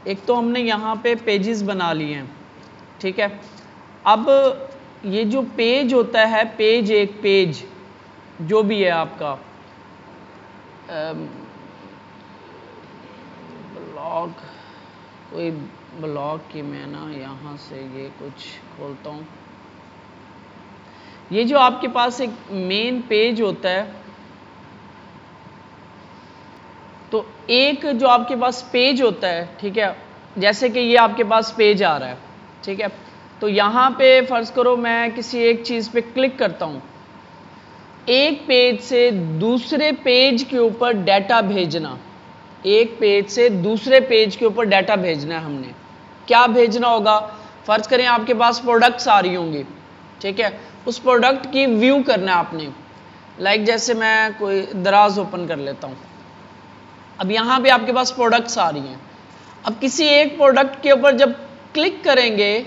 एक तो हमने यहाँ पे पेजेस बना लिए हैं, ठीक है। अब ये जो पेज होता है, पेज एक पेज जो भी है आपका ब्लॉग, कोई ब्लॉग की मैं ना यहाँ से ये कुछ खोलता हूँ। ये जो आपके पास एक मेन पेज होता है, तो एक जो आपके पास पेज होता है, ठीक है, जैसे कि ये आपके पास पेज आ रहा है, ठीक है। तो यहाँ पे फर्ज करो मैं किसी एक चीज़ पे क्लिक करता हूँ, एक पेज से दूसरे पेज के ऊपर डाटा भेजना, एक पेज से दूसरे पेज के ऊपर डाटा भेजना है हमने। क्या भेजना होगा? फर्ज करें आपके पास प्रोडक्ट्स आ रही होंगी, ठीक है, उस प्रोडक्ट की व्यू करना है आपने। लाइक जैसे मैं कोई दराज ओपन कर लेता हूँ, अब यहाँ पे आपके पास प्रोडक्ट्स आ रही हैं। अब किसी एक प्रोडक्ट के ऊपर जब क्लिक करेंगे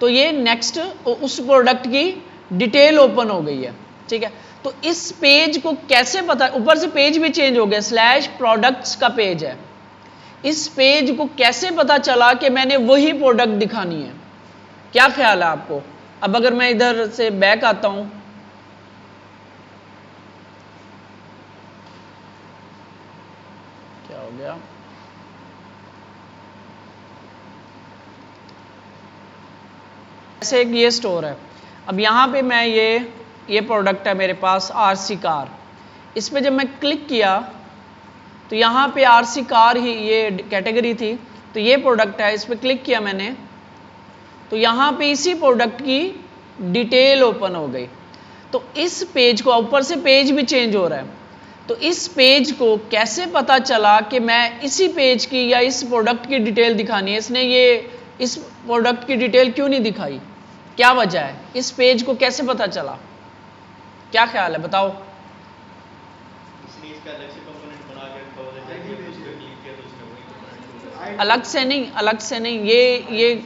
तो ये नेक्स्ट उस प्रोडक्ट की डिटेल ओपन हो गई है, ठीक है। तो इस पेज को कैसे पता, ऊपर से पेज भी चेंज हो गया, स्लैश प्रोडक्ट्स का पेज है। इस पेज को कैसे पता चला कि मैंने वही प्रोडक्ट दिखानी है? क्या ख्याल है आपको? अब अगर मैं इधर से बैक आता हूं, क्या हो गया, ऐसे एक ये स्टोर है। अब यहां पे मैं ये प्रोडक्ट है मेरे पास, आरसी कार। इस पे जब मैं क्लिक किया तो यहाँ पे आरसी कार ही ये कैटेगरी थी, तो ये प्रोडक्ट है। इस पे क्लिक किया मैंने तो यहाँ पे इसी प्रोडक्ट की डिटेल ओपन हो गई। तो इस पेज को, ऊपर से पेज भी चेंज हो रहा है, तो इस पेज को कैसे पता चला कि मैं इसी पेज की या इस प्रोडक्ट की डिटेल दिखानी है? इसने ये इस प्रोडक्ट की डिटेल क्यों नहीं दिखाई? क्या वजह है? इस पेज को कैसे पता चला? क्या ख्याल है, बताओ। अलग से नहीं, अलग से नहीं,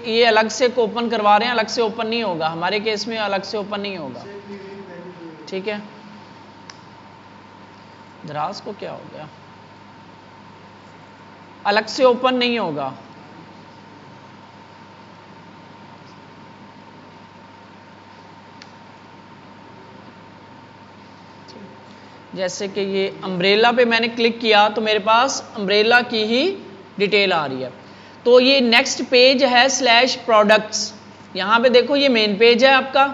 ये अलग से ओपन करवा रहे हैं, अलग से ओपन नहीं होगा हमारे केस में, अलग से ओपन नहीं होगा, ठीक है। दराज को क्या हो गया? अलग से ओपन नहीं होगा। जैसे कि ये अम्ब्रेला पे मैंने क्लिक किया तो मेरे पास अम्ब्रेला की ही डिटेल आ रही है। तो ये नेक्स्ट पेज है स्लैश प्रोडक्ट्स। यहाँ पे देखो ये मेन पेज है आपका,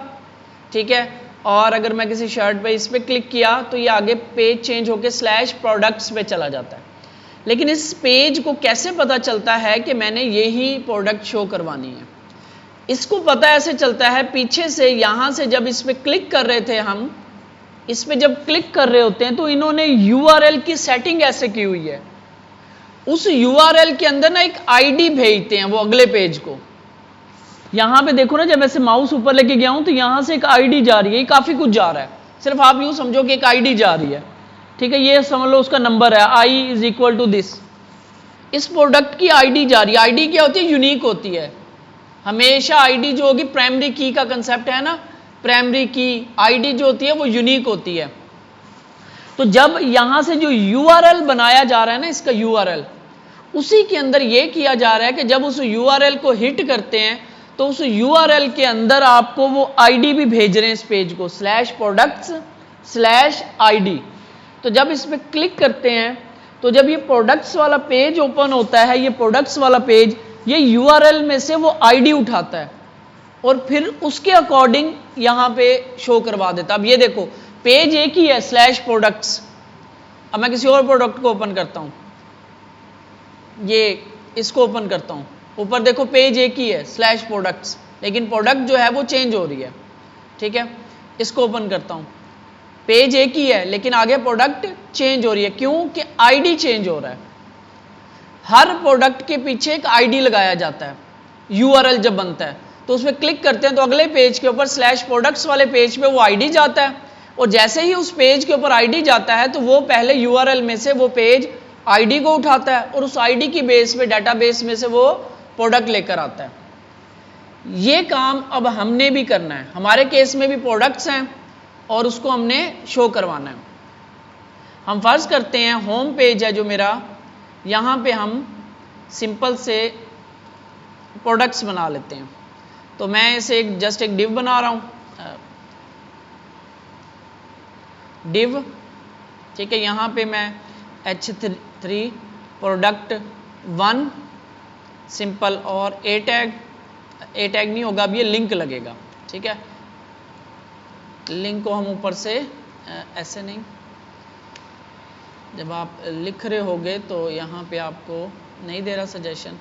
ठीक है। और अगर मैं किसी शर्ट पे इस पे क्लिक किया तो ये आगे पेज चेंज होके स्लैश प्रोडक्ट्स पे चला जाता है। लेकिन इस पेज को कैसे पता चलता है कि मैंने यही प्रोडक्ट शो करवानी है? इसको पता ऐसे चलता है, पीछे से यहाँ से जब इस पे क्लिक कर रहे थे हम, इस पे जब क्लिक कर रहे होते हैं तो इन्होंने URL की सेटिंग ऐसे की हुई है, उस URL के अंदर ना एक ID भेजते हैं वो अगले पेज को। यहां पे देखो ना, जब ऐसे माउस ऊपर लेके गया हूं तो यहां से एक ID जा रही है, काफी कुछ जा रहा है। सिर्फ आप यूं समझो कि एक ID जा रही है, ठीक है। ये समझ लो उसका नंबर है, I = दिस। इस प्रोडक्ट की ID जा रही है। ID क्या होती है? यूनिक होती है। हमेशा ID जो होगी, प्राइमरी की का कंसेप्ट है ना, प्राइमरी की ID जो होती है वो यूनिक होती है। तो जब यहां से जो URL बनाया जा रहा है ना, इसका URL, उसी के अंदर ये किया जा रहा है कि जब उस URL को हिट करते हैं तो उस URL के अंदर आपको वो ID भी भेज रहे हैं इस पेज को, /products/ID। तो जब इस पर क्लिक करते हैं तो जब ये प्रोडक्ट्स वाला पेज ओपन होता है, ये प्रोडक्ट्स वाला पेज, ये URL में से वो ID उठाता है और फिर उसके अकॉर्डिंग यहाँ पे शो करवा देता। अब ये देखो पेज एक ही है, /products। अब मैं किसी और प्रोडक्ट को ओपन करता हूँ, ये इसको ओपन करता हूँ, ऊपर देखो पेज एक ही है, /products, लेकिन प्रोडक्ट जो है वो चेंज हो रही है, ठीक है। इसको ओपन करता हूँ, पेज एक ही है लेकिन आगे प्रोडक्ट चेंज हो रही है। क्यों? कि ID चेंज हो रहा है। हर प्रोडक्ट के पीछे एक ID लगाया जाता है। URL जब बनता है तो उसमें क्लिक करते हैं तो अगले पेज के ऊपर /products वाले पेज पे वो ID जाता है, और जैसे ही उस पेज के ऊपर ID जाता है तो वो पहले URL में से वो पेज ID को उठाता है और उस ID की बेस पे, डाटाबेस में से वो प्रोडक्ट लेकर आता है। ये काम अब हमने भी करना है। हमारे केस में भी प्रोडक्ट्स हैं और उसको हमने शो करवाना है। हम फर्ज करते हैं होम पेज है जो मेरा, यहाँ पे हम सिंपल से प्रोडक्ट्स बना लेते हैं। तो मैं इसे जस्ट एक डिव बना रहा हूँ, डिव, ठीक है। यहाँ पे मैं H3 प्रोडक्ट 1 सिंपल और ए टैग नहीं होगा, अब ये लिंक लगेगा, ठीक है। लिंक को हम ऊपर से ऐसे नहीं, जब आप लिख रहे होगे तो यहाँ पे आपको नहीं दे रहा सजेशन,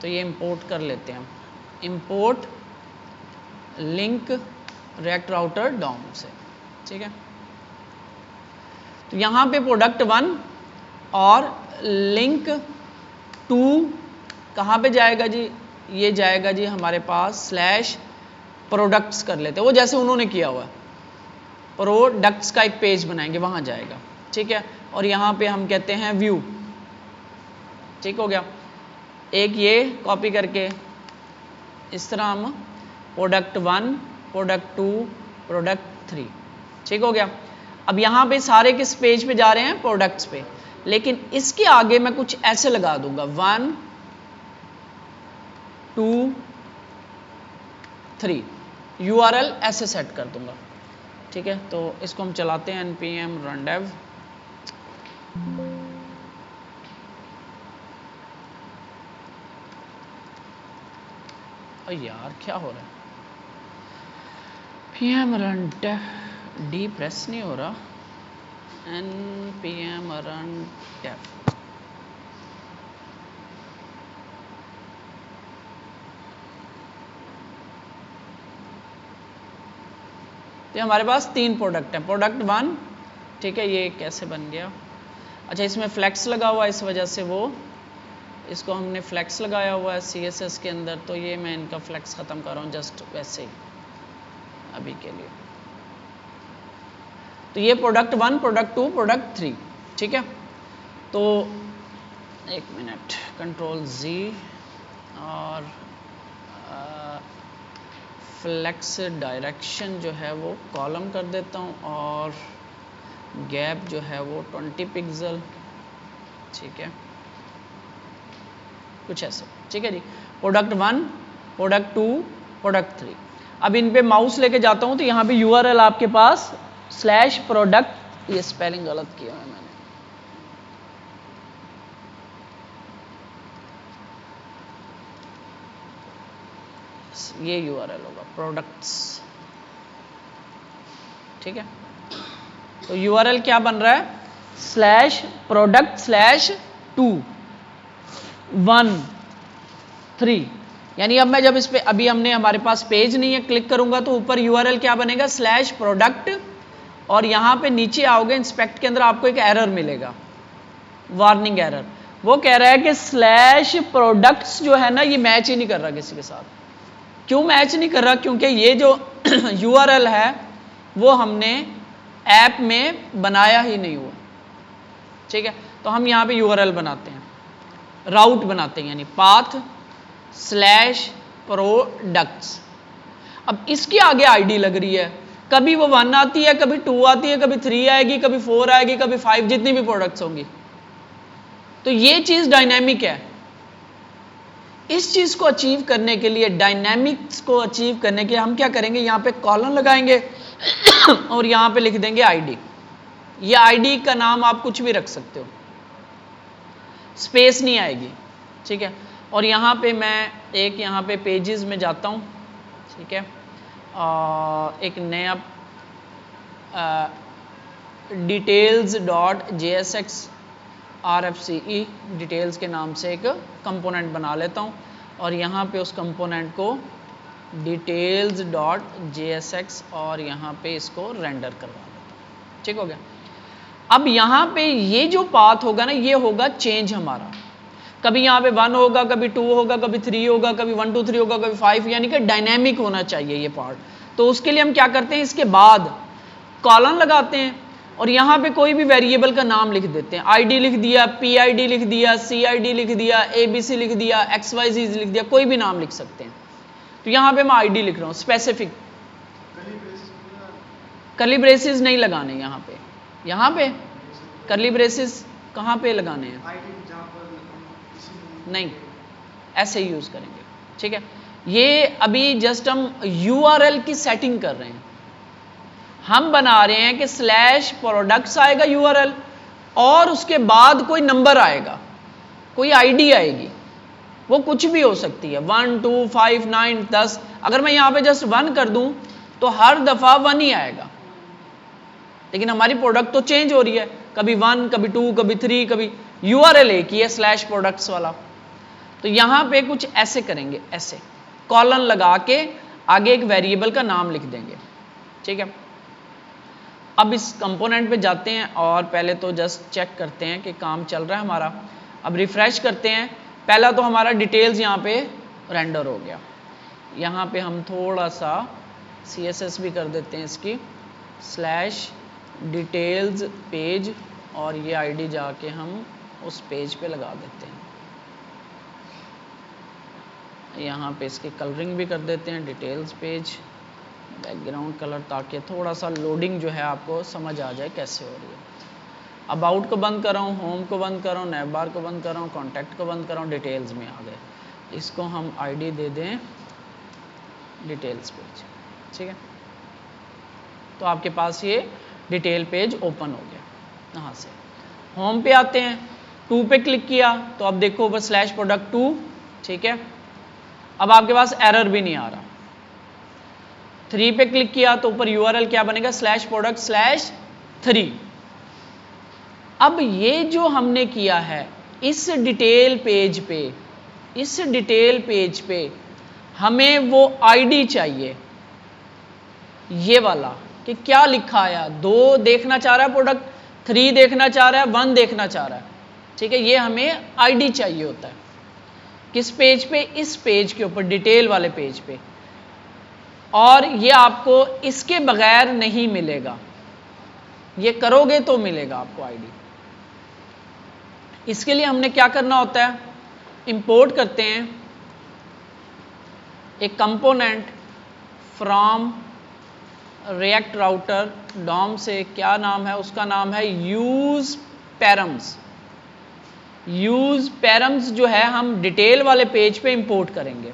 तो ये इंपोर्ट कर लेते हैं हम, import link React router DOM से, ठीक है। तो यहाँ पे प्रोडक्ट 1 और लिंक 2 कहाँ पे जाएगा जी, ये जाएगा जी हमारे पास स्लैश प्रोडक्ट्स कर लेते हैं, वो जैसे उन्होंने किया हुआ है, प्रोडक्ट्स का एक पेज बनाएंगे वहाँ जाएगा, ठीक है। और यहाँ पे हम कहते हैं व्यू, ठीक हो गया। एक ये कॉपी करके इस तरह हम प्रोडक्ट 1 प्रोडक्ट 2 प्रोडक्ट 3, ठीक हो गया। अब यहाँ पे सारे किस पेज पे जा रहे हैं, प्रोडक्ट्स पे, लेकिन इसके आगे मैं कुछ ऐसे लगा दूंगा 1 2 3 URL ऐसे सेट कर दूंगा, ठीक है। तो इसको हम चलाते हैं npm run dev, यार क्या हो रहा है, pm run dev D press नहीं हो रहा, npm run dev, तो हमारे पास 3 प्रोडक्ट हैं, प्रोडक्ट 1, ठीक है। ये कैसे बन गया, अच्छा इसमें फ्लेक्स लगा हुआ है, इस वजह से वो, इसको हमने फ्लेक्स लगाया हुआ है CSS के अंदर, तो ये मैं इनका फ्लेक्स ख़त्म कर रहा हूँ जस्ट वैसे ही अभी के लिए। तो ये प्रोडक्ट 1 प्रोडक्ट 2 प्रोडक्ट 3, ठीक है। तो एक मिनट, कंट्रोल Z और फ्लेक्स डायरेक्शन जो है वो कॉलम कर देता हूँ, और गैप जो है वो 20 पिक्सल, ठीक है, कुछ ऐसे, ठीक है जी। प्रोडक्ट 1 प्रोडक्ट 2 प्रोडक्ट 3, अब इन पे माउस लेके जाता हूँ तो यहाँ पे URL आपके पास स्लैश प्रोडक्ट, ये स्पेलिंग गलत किया है मैंने, ये URL होगा प्रोडक्ट्स, ठीक है। तो URL क्या बन रहा है, स्लैश प्रोडक्ट स्लैश 2 1 3, यानी अब मैं जब इस पे, अभी हमने हमारे पास पेज नहीं है, क्लिक करूंगा तो ऊपर URL क्या बनेगा, स्लैश प्रोडक्ट, और यहाँ पे नीचे आओगे इंस्पेक्ट के अंदर आपको एक एरर मिलेगा, वार्निंग एरर, वो कह रहा है कि स्लैश प्रोडक्ट्स जो है ना ये मैच ही नहीं कर रहा किसी के साथ। क्यों मैच नहीं कर रहा, क्योंकि ये जो URL है वो हमने ऐप में बनाया ही नहीं हुआ, ठीक है। तो हम यहाँ पे URL बनाते हैं, राउट बनाते हैं, यानी पाथ स्लैश प्रोडक्ट्स। अब इसके आगे आईडी लग रही है, कभी वो 1 आती है, कभी 2 आती है, कभी 3 आएगी, कभी 4 आएगी, कभी 5, जितनी भी प्रोडक्ट्स होंगी। तो ये चीज डायनेमिक है। इस चीज को अचीव करने के लिए, डायनेमिक्स को अचीव करने के लिए हम क्या करेंगे, यहाँ पे कॉलम लगाएंगे और यहाँ पे लिख देंगे आईडी। ये आईडी का नाम आप कुछ भी रख सकते हो, स्पेस नहीं आएगी, ठीक है। और यहाँ पे मैं एक, यहाँ पे पेजेस में जाता हूँ, ठीक है, एक नया details.jsx RFCE डिटेल्स के नाम से एक कंपोनेंट बना लेता हूँ, और यहाँ पे उस कंपोनेंट को details.jsx और यहाँ पे इसको रेंडर करवा देता हूँ, ठीक हो गया। अब यहाँ पे ये जो पाथ होगा ना, ये होगा चेंज हमारा, कभी यहाँ पे 1 होगा, कभी 2 होगा, कभी 3 होगा, कभी 1 2 3 होगा, कभी 5, यानी कि डायनेमिक होना चाहिए ये पार्ट। तो उसके लिए हम क्या करते हैं, इसके बाद कॉलन लगाते हैं और यहाँ पे कोई भी वेरिएबल का नाम लिख देते हैं, आईडी लिख दिया, PID लिख दिया, CID लिख दिया, ABC लिख दिया, XYZ लिख दिया, कोई भी नाम लिख सकते हैं। तो यहाँ पे मैं आईडी लिख रहा हूँ, स्पेसिफिक, कर्ली ब्रेसेस नहीं लगाने यहाँ पे कर्ली ब्रेसेस कहाँ पे लगाने हैं, नहीं, ऐसे यूज करेंगे, ठीक है। ये अभी जस्ट हम URL की सेटिंग कर रहे हैं, हम बना रहे हैं कि स्लैश प्रोडक्ट्स आएगा URL और उसके बाद कोई नंबर आएगा, कोई आईडी आएगी, वो कुछ भी हो सकती है, 1 2 5 9 10। अगर मैं यहां पे जस्ट 1 कर दूं तो हर दफा 1 ही आएगा, लेकिन हमारी प्रोडक्ट तो चेंज हो रही है, कभी 1 कभी 2 कभी 3 कभी, URL एक ही है स्लैश प्रोडक्ट्स वाला। तो यहां पे कुछ ऐसे करेंगे, ऐसे कॉलन लगा के आगे एक वेरिएबल का नाम लिख देंगे, ठीक है। अब इस कंपोनेंट पे जाते हैं और पहले तो जस्ट चेक करते हैं कि काम चल रहा है हमारा। अब रिफ्रेश करते हैं, पहला तो हमारा डिटेल्स यहाँ पे रेंडर हो गया। यहाँ पे हम थोड़ा सा CSS भी कर देते हैं इसकी, स्लैश डिटेल्स पेज, और ये आईडी जाके हम उस पेज पे लगा देते हैं। यहाँ पे इसकी कलरिंग भी कर देते हैं, डिटेल्स पेज बैकग्राउंड कलर, ताकि थोड़ा सा लोडिंग जो है आपको समझ आ जाए कैसे हो रही है। अबाउट को बंद कर रहा हूँ, होम को बंद कर रहा हूँ, नैवबार को बंद कर रहा हूँ, कॉन्टैक्ट को बंद कर रहा हूँ, डिटेल्स में आ गए। इसको हम आईडी दे दें डिटेल्स पेज, ठीक है। तो आपके पास ये डिटेल पेज ओपन हो गया। यहाँ से होम पे आते हैं, 2 पे क्लिक किया तो अब देखो बस स्लैश प्रोडक्ट 2, ठीक है। अब आपके पास एरर भी नहीं आ रहा। 3 पे क्लिक किया तो ऊपर URL क्या बनेगा, स्लैश प्रोडक्ट स्लैश 3। अब ये जो हमने किया है इस डिटेल पेज पे हमें वो आईडी चाहिए, ये वाला, कि क्या लिखा आया, 2 देखना चाह रहा है प्रोडक्ट, 3 देखना चाह रहा है, 1 देखना चाह रहा है, ठीक है। ये हमें आईडी चाहिए होता है किस पेज पे, इस पेज के ऊपर, डिटेल वाले पेज पे, और ये आपको इसके बगैर नहीं मिलेगा, ये करोगे तो मिलेगा आपको आईडी। इसके लिए हमने क्या करना होता है, इंपोर्ट करते हैं एक component from React router DOM से, क्या नाम है उसका, नाम है यूज पैरम्स। यूज पैरम्स जो है हम डिटेल वाले पेज पे इंपोर्ट करेंगे,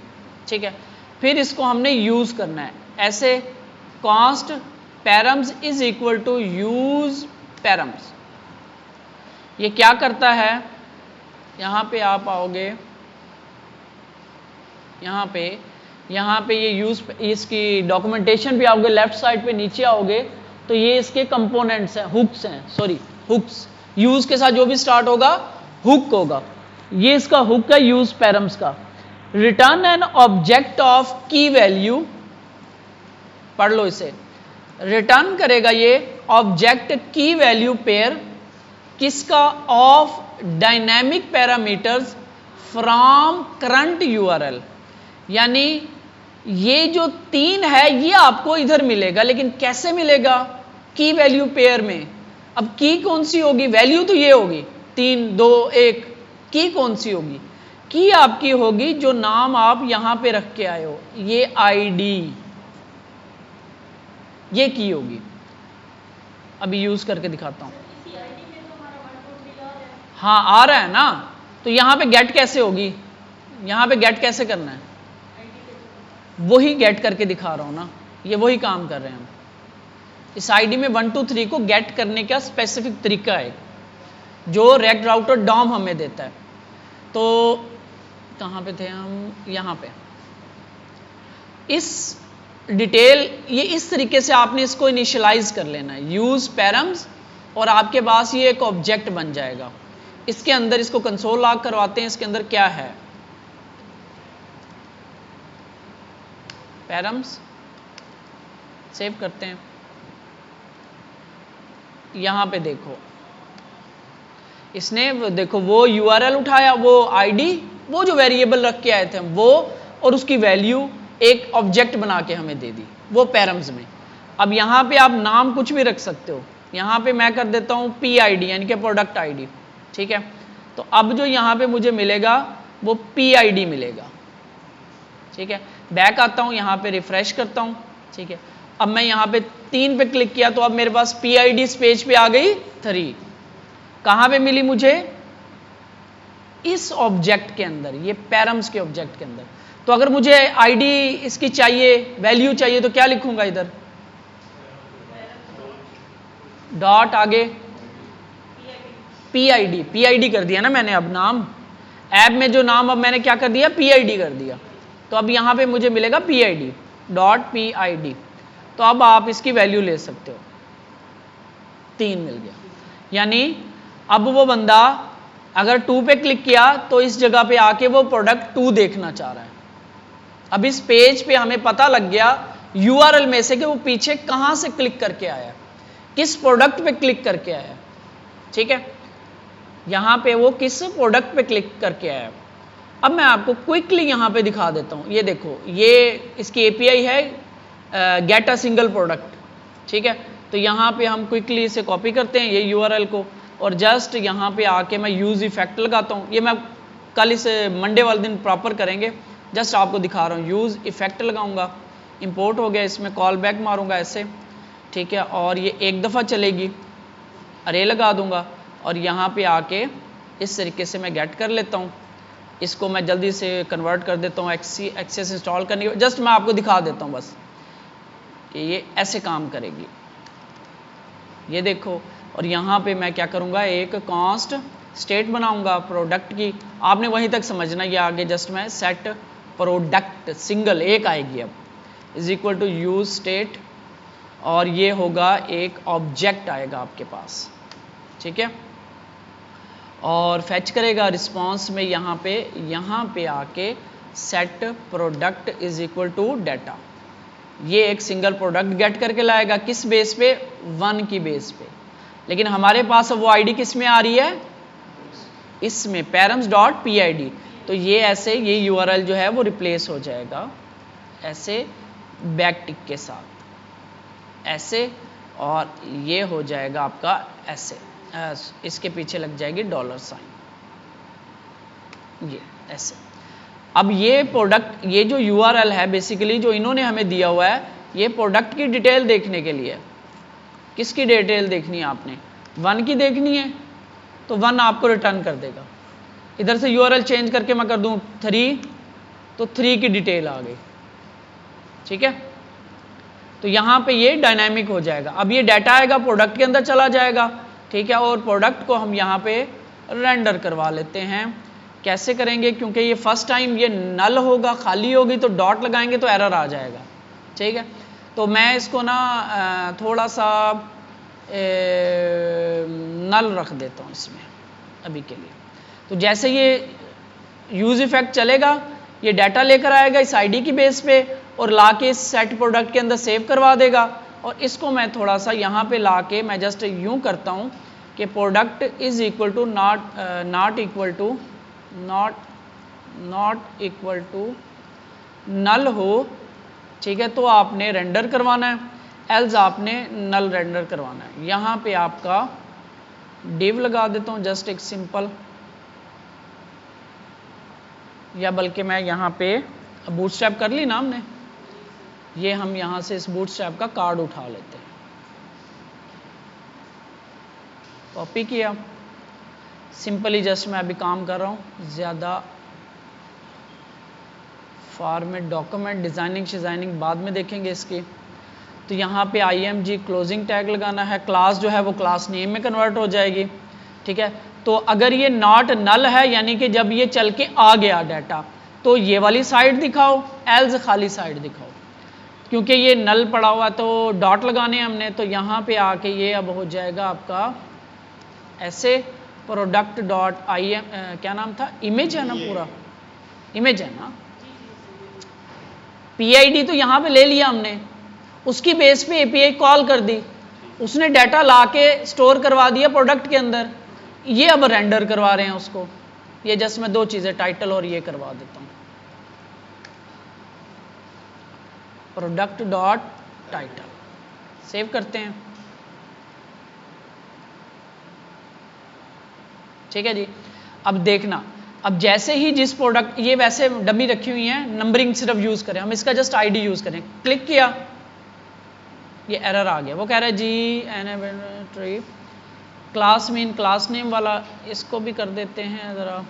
ठीक है। फिर इसको हमने यूज करना है ऐसे, const params is equal to use params. ये क्या करता है, यहाँ पे आप आओगे, यहाँ पे ये यूज, इसकी डॉक्यूमेंटेशन भी आओगे, लेफ्ट साइड पे नीचे आओगे तो ये इसके कंपोनेंट्स हैं, हुक्स हैं, सॉरी हुक्स, यूज के साथ जो भी स्टार्ट होगा हुक होगा, ये इसका हुक है यूज पैरम्स का। रिटर्न एन ऑब्जेक्ट ऑफ की वैल्यू, पढ़ लो इसे, रिटर्न करेगा ये ऑब्जेक्ट की वैल्यू पेयर, किसका, of dynamic parameters from current URL। यानी ये जो 3 है ये आपको इधर मिलेगा, लेकिन कैसे मिलेगा, की वैल्यू पेयर में। अब की कौन सी होगी, वैल्यू तो ये होगी 3 2 1, की कौन सी होगी, की आपकी होगी जो नाम आप यहां पे रख के आए हो, ये आईडी, ये की होगी। अभी यूज करके दिखाता हूं। हाँ आ रहा है ना, तो यहां पे गेट कैसे होगी, यहां पे गेट कैसे करना है, वही गेट करके दिखा रहा हूं ना, ये वही काम कर रहे हैं हम। इस आईडी में 1 2 3 को गेट करने का स्पेसिफिक तरीका है जो रिएक्ट राउटर डॉम हमें देता है। तो कहां पे थे हम, यहां पे, इस डिटेल, ये इस तरीके से आपने इसको इनिशियलाइज कर लेना है, यूज पैरम्स, और आपके पास ये एक ऑब्जेक्ट बन जाएगा। इसके अंदर इसको कंसोल लॉग करवाते हैं, इसके अंदर क्या है, पैरम्स, सेव करते हैं। यहां पे देखो इसने देखो वो URL उठाया, वो आईडी, वो जो वेरिएबल रख के आए थे हम वो, और उसकी वैल्यू एक ऑब्जेक्ट बना के हमें दे दी, वो पैरम्स में। अब यहां पे आप नाम कुछ भी रख सकते हो, यहां पे मैं कर देता हूं PID यानी कि प्रोडक्ट आईडी, ठीक है। तो अब जो यहां पे मुझे मिलेगा वो PID मिलेगा, ठीक है। बैक आता हूं, यहां पे रिफ्रेश करता हूं, ठीक है। अब मैं यहां पे 3 पे क्लिक किया तो अब मेरे पास PID इस पेज पे आ गई 3। कहां पे मिली मुझे, इस ऑब्जेक्ट के अंदर, ये पैरम्स के ऑब्जेक्ट के अंदर। तो अगर मुझे आईडी इसकी चाहिए, वैल्यू चाहिए, तो क्या लिखूंगा इधर? डॉट आगे पीआईडी, पीआईडी कर दिया ना मैंने अब नाम, ऐप में जो नाम अब मैंने क्या कर दिया? पीआईडी कर दिया। तो अब यहां पे मुझे मिलेगा पीआईडी डॉट पीआईडी। तो अब आप इसकी वैल्यू ले सकते हो, 3 मिल गया। यानी अब वो बंदा अगर 2 पे क्लिक किया तो इस जगह पे आके वो प्रोडक्ट 2 देखना चाह रहा है। अब इस पेज पे हमें पता लग गया यूआरएल में से कि वो पीछे कहां से क्लिक करके आया, किस प्रोडक्ट पे क्लिक करके आया। ठीक है, यहां पे वो किस प्रोडक्ट पे क्लिक करके आया। अब मैं आपको क्विकली यहां पे दिखा देता हूं। ये देखो, ये इसकी एपीआई है गेट अ सिंगल प्रोडक्ट। ठीक है, तो यहां पे हम क्विकली इसे कॉपी करते हैं, ये यूआरएल को, और जस्ट यहां पे आके मैं यूज इफेक्ट लगाता हूं। ये मैं कल इसे मंडे वाले दिन प्रॉपर करेंगे, जस्ट आपको दिखा रहा हूं। यूज इफेक्ट लगाऊंगा, इंपोर्ट हो गया, इसमें कॉल बैक मारूंगा ऐसे। ठीक है, और ये एक दफ़ा चलेगी, अरे लगा दूंगा, और यहाँ पे आके इस तरीके से मैं गेट कर लेता हूँ। इसको मैं जल्दी से कन्वर्ट कर देता हूँ एक्सेस इंस्टॉल करने के, जस्ट मैं आपको दिखा देता हूँ बस कि ये ऐसे काम करेगी। ये देखो, और यहाँ पे मैं क्या करूँगा, एक कॉन्स्ट स्टेट बनाऊँगा प्रोडक्ट की। आपने वहीं तक समझना, ये आगे जस्ट मैं सेट प्रोडक्ट सिंगल एक आएगी अब is equal to use state, और ये होगा एक ऑब्जेक्ट आएगा आपके पास। ठीक है, और फैच करेगा रिस्पांस में यहाँ पे आके set product is equal to data. ये एक सिंगल प्रोडक्ट गेट करके लाएगा, किस बेस पे? 1 की बेस पे। लेकिन हमारे पास अब वो आईडी किस में आ रही है? इसमें पैरम्स डॉट पीआईडी। तो ये ऐसे, ये यूआरएल जो है वो रिप्लेस हो जाएगा ऐसे बैक टिक के साथ ऐसे, और ये हो जाएगा आपका ऐसे, इसके पीछे लग जाएगी $, ये ऐसे। अब ये प्रोडक्ट, ये जो यूआरएल है बेसिकली जो इन्होंने हमें दिया हुआ है, ये प्रोडक्ट की डिटेल देखने के लिए। किसकी डिटेल देखनी है आपने? 1 की देखनी है, तो 1 आपको रिटर्न कर देगा। इधर से यूआरएल चेंज करके मैं कर दूं 3, तो 3 की डिटेल आ गई। ठीक है, तो यहां पे ये डायनामिक हो जाएगा। अब ये डाटा आएगा, प्रोडक्ट के अंदर चला जाएगा। ठीक है, और प्रोडक्ट को हम यहाँ पे रेंडर करवा लेते हैं। कैसे करेंगे? क्योंकि ये फर्स्ट टाइम ये नल होगा, खाली होगी, तो डॉट लगाएंगे तो एरर आ जाएगा। ठीक है, तो मैं इसको ना थोड़ा सा नल रख देता हूँ इसमें अभी के लिए। तो जैसे ये यूज इफेक्ट चलेगा, ये डाटा लेकर आएगा इस आईडी की बेस पे, और ला के इस सेट प्रोडक्ट के अंदर सेव करवा देगा। और इसको मैं थोड़ा सा यहाँ पे ला के मैं जस्ट यूँ करता हूँ कि product is equal to not equal to null हो। ठीक है, तो आपने रेंडर करवाना है, एल्स आपने नल रेंडर करवाना है। यहाँ पे आपका डिव लगा देता हूँ, जस्ट एक सिंपल, या बल्कि मैं यहाँ पे बूटस्ट्रैप कर ली ना हमने, ये हम यहाँ से इस बूटस्ट्रैप का कार्ड उठा लेते हैं, कॉपी किया, सिंपली जस्ट मैं अभी काम कर रहा हूँ, ज़्यादा फॉर्मेट डॉक्यूमेंट डिज़ाइनिंग बाद में देखेंगे इसकी। तो यहाँ पे IMG क्लोजिंग टैग लगाना है, क्लास जो है वो क्लास नेम में कन्वर्ट हो जाएगी। ठीक है, तो अगर ये नॉट नल है, यानी कि जब ये चल के आ गया डाटा, तो ये वाली साइड दिखाओ, एल्स खाली साइड दिखाओ। क्योंकि ये नल पड़ा हुआ तो डॉट लगाने हमने, तो यहाँ पे आके ये अब हो जाएगा आपका ऐसे प्रोडक्ट डॉट क्या नाम था, इमेज है ना, पूरा इमेज है ना, PID तो यहाँ पे ले लिया हमने, उसकी बेस पे API कॉल कर दी, उसने डाटा ला के स्टोर करवा दिया प्रोडक्ट के अंदर। ये अब रेंडर करवा रहे हैं उसको। ये जस्ट मैं 2 चीज़ें टाइटल और ये करवा देता हूँ, प्रोडक्ट डॉट टाइटल, सेव करते हैं। ठीक है जी, अब देखना, अब जैसे ही जिस प्रोडक्ट, ये वैसे डमी रखी हुई है, नंबरिंग सिर्फ यूज़ करें, हम इसका जस्ट ID यूज़ करें, क्लिक किया, ये एरर आ गया। वो कह रहा है जी क्लास मीन क्लास नेम वाला, इसको भी कर देते हैं ज़रा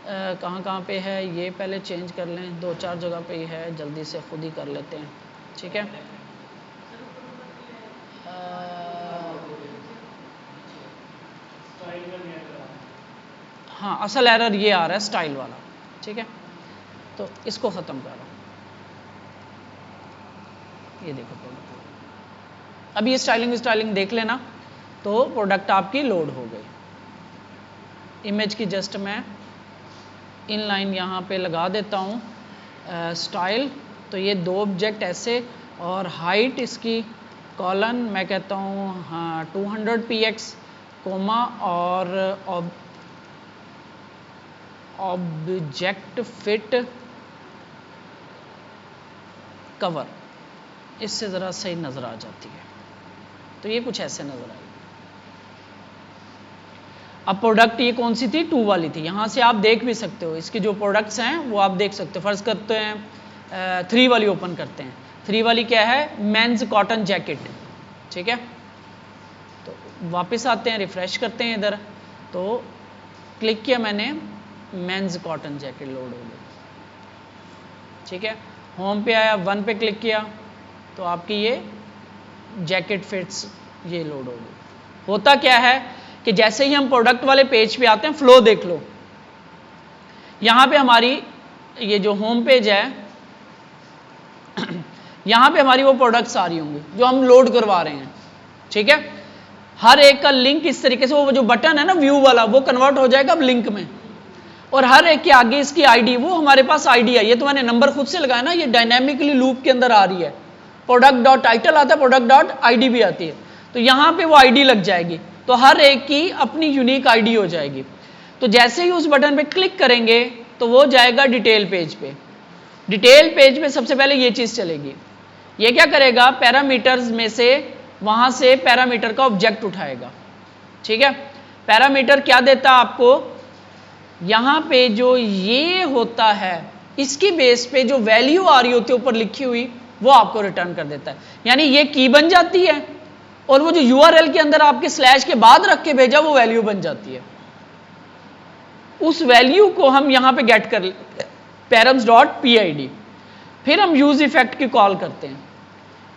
कहाँ कहाँ पे है ये पहले चेंज कर लें, 2-4 जगह पे ही है, जल्दी से खुद ही कर लेते हैं, ठीक है। हाँ, असल एरर ये आ रहा है स्टाइल वाला, ठीक है। तो इसको ख़त्म कर रहा हूँ, ये देखो प्रोडक्ट। अब ये स्टाइलिंग देख लेना, तो प्रोडक्ट आपकी लोड हो गई। इमेज की जस्ट मैं इन लाइन यहाँ पे लगा देता हूँ, स्टाइल। तो ये 2 ऑब्जेक्ट ऐसे, और हाइट इसकी कॉलन मैं कहता हूँ हाँ 200 px, कोमा, और ऑब्जेक्ट फिट कवर, इससे ज़रा सही नज़र आ जाती है। तो ये कुछ ऐसे नज़र आएगी। अब प्रोडक्ट ये कौन सी थी, 2 वाली थी। यहाँ से आप देख भी सकते हो, इसके जो प्रोडक्ट्स हैं वो आप देख सकते हो। फर्ज करते हैं 3 वाली ओपन करते हैं। 3 वाली क्या है, मेंस कॉटन जैकेट, ठीक है। तो वापस आते हैं, रिफ्रेश करते हैं इधर, तो क्लिक किया मैंने, मेंस कॉटन जैकेट लोड हो गई, ठीक है। होम पे आया, 1 पे क्लिक किया, तो आपकी ये जैकेट फिट्स ये लोड हो गई। होता क्या है कि जैसे ही हम प्रोडक्ट वाले पेज पे आते हैं, फ्लो देख लो, यहाँ पे हमारी ये जो होम पेज है यहाँ पे हमारी वो प्रोडक्ट्स आ रही होंगी जो हम लोड करवा रहे हैं, ठीक है। हर एक का लिंक इस तरीके से, वो जो बटन है ना व्यू वाला, वो कन्वर्ट हो जाएगा अब लिंक में, और हर एक के आगे इसकी आईडी, वो हमारे पास आईडी है। ये तो मैंने नंबर खुद से लगाया ना, ये डायनेमिकली लूप के अंदर आ रही है। प्रोडक्ट डॉट टाइटल आता है, प्रोडक्ट डॉट आईडी भी आती है, तो यहाँ पे वो आईडी लग जाएगी, तो हर एक की अपनी यूनिक आईडी हो जाएगी। तो जैसे ही उस बटन पे क्लिक करेंगे तो वो जाएगा डिटेल पेज पे। डिटेल पेज पे सबसे पहले ये चीज़ चलेगी। ये क्या करेगा, पैरामीटर्स में से वहाँ से पैरामीटर का ऑब्जेक्ट उठाएगा, ठीक है। पैरामीटर क्या देता है आपको, यहाँ पे जो ये होता है इसकी बेस पे जो वैल्यू आ रही होती है ऊपर लिखी हुई, वो आपको रिटर्न कर देता है। यानी ये की बन जाती है, और वो जो URL के अंदर आपके स्लैश के बाद रख के भेजा वो वैल्यू बन जाती है। उस वैल्यू को हम यहाँ पे गेट कर लेते हैं, params.pid। फिर हम यूज इफेक्ट की कॉल करते हैं,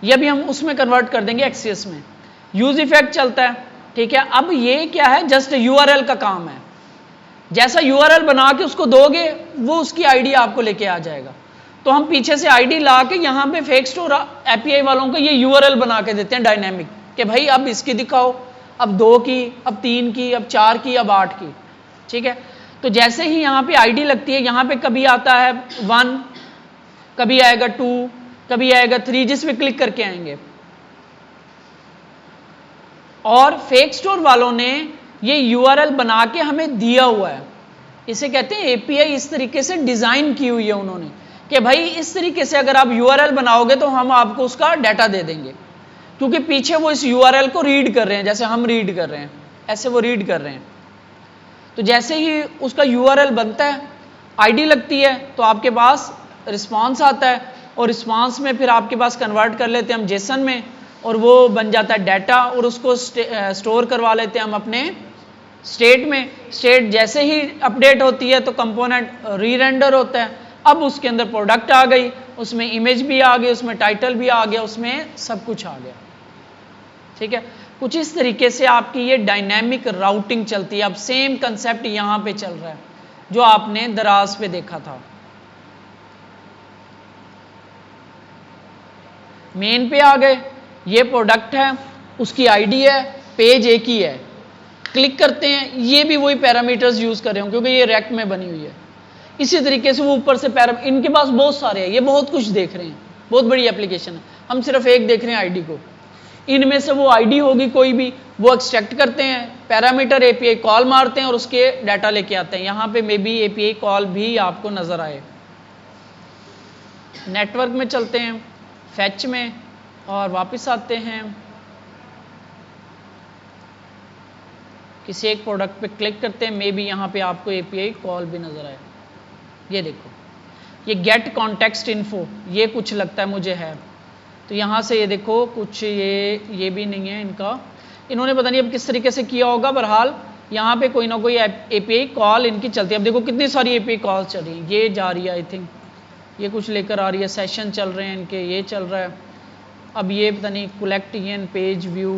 ये भी हम उसमें कन्वर्ट कर देंगे एक्सेस में। यूज इफेक्ट चलता है, ठीक है। अब ये क्या है, जस्ट URL का काम है। जैसा URL बना के उसको दोगे, वो उसकी आईडी आपको लेके आ जाएगा। तो हम पीछे से आईडी ला के यहाँ पे फेक स्टोर API वालों को ये URL बना के देते हैं डायनेमिक, कि भाई अब इसकी दिखाओ, अब 2 की, अब 3 की, अब 4 की, अब 8 की, ठीक है। तो जैसे ही यहाँ पे आईडी लगती है, यहाँ पे कभी आता है 1, कभी आएगा 2, कभी आएगा 3, जिस पे क्लिक करके आएंगे। और फेक स्टोर वालों ने ये URL बना के हमें दिया हुआ है, इसे कहते हैं API। इस तरीके से डिजाइन की हुई है उन्होंने कि भाई इस तरीके से अगर आप URL बनाओगे तो हम आपको उसका डाटा दे देंगे, क्योंकि पीछे वो इस URL को रीड कर रहे हैं, जैसे हम रीड कर रहे हैं ऐसे वो रीड कर रहे हैं। तो जैसे ही उसका URL बनता है, आईडी लगती है, तो आपके पास रिस्पांस आता है, और रिस्पांस में फिर आपके पास कन्वर्ट कर लेते हैं हम JSON में, और वो बन जाता है डाटा, और उसको स्टोर करवा लेते हैं हम अपने स्टेट में। स्टेट जैसे ही अपडेट होती है तो कंपोनेंट री-रेंडर होता है। अब उसके अंदर प्रोडक्ट आ गई, उसमें इमेज भी आ गई, उसमें टाइटल भी आ गया, उसमें सब कुछ आ गया, ठीक है। कुछ इस तरीके से आपकी ये डायनेमिक राउटिंग चलती है। अब सेम कंसेप्ट यहाँ पे चल रहा है जो आपने दराज पे देखा था। मेन पे आ गए, ये प्रोडक्ट है, उसकी आईडी है, पेज एक ही है, क्लिक करते हैं, ये भी वही पैरामीटर्स यूज कर रहे हो क्योंकि ये रैक में बनी हुई है। इसी तरीके से वो ऊपर से इनके पास बहुत सारे हैं, ये बहुत कुछ देख रहे हैं, बहुत बड़ी एप्लीकेशन है। हम सिर्फ एक देख रहे हैं आईडी को, इनमें से वो आईडी होगी कोई भी, वो एक्सट्रैक्ट करते हैं, पैरामीटर API कॉल मारते हैं और उसके डाटा लेके आते हैं। यहाँ पे मे बी API कॉल भी आपको नजर आए। नेटवर्क में चलते हैं, फैच में, और वापस आते हैं, किसी एक प्रोडक्ट पे क्लिक करते हैं, मे बी यहाँ पे आपको API कॉल भी नजर आए। ये देखो, ये गेट कॉन्टेक्स्ट इन्फो, ये कुछ लगता है मुझे है, तो यहाँ से ये देखो कुछ ये भी नहीं है इनका, इन्होंने पता नहीं अब किस तरीके से किया होगा। बहरहाल यहाँ पे कोई ना कोई एपीआई कॉल इनकी चलती है। अब देखो कितनी सारी एपीआई कॉल चल रही हैं, ये जा रही है, आई थिंक ये कुछ लेकर आ रही है, सेशन चल रहे हैं इनके, ये चल रहा है। अब ये पता नहीं कलेक्ट इन पेज व्यू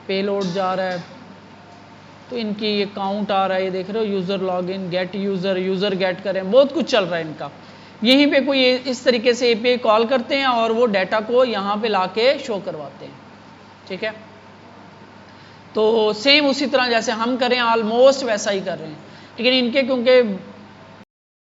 पेलोड जा रहा है, तो इनकी ये काउंट आ रहा है, ये देख रहे हो, user login, get user get करें, बहुत कुछ चल रहा है इनका। यहीं पे कोई इस तरीके से एपीआई कॉल करते हैं और वो डाटा को यहाँ पे लाके शो करवाते हैं, ठीक है। तो सेम उसी तरह जैसे हम करें ऑलमोस्ट वैसा ही कर रहे हैं, लेकिन इनके क्योंकि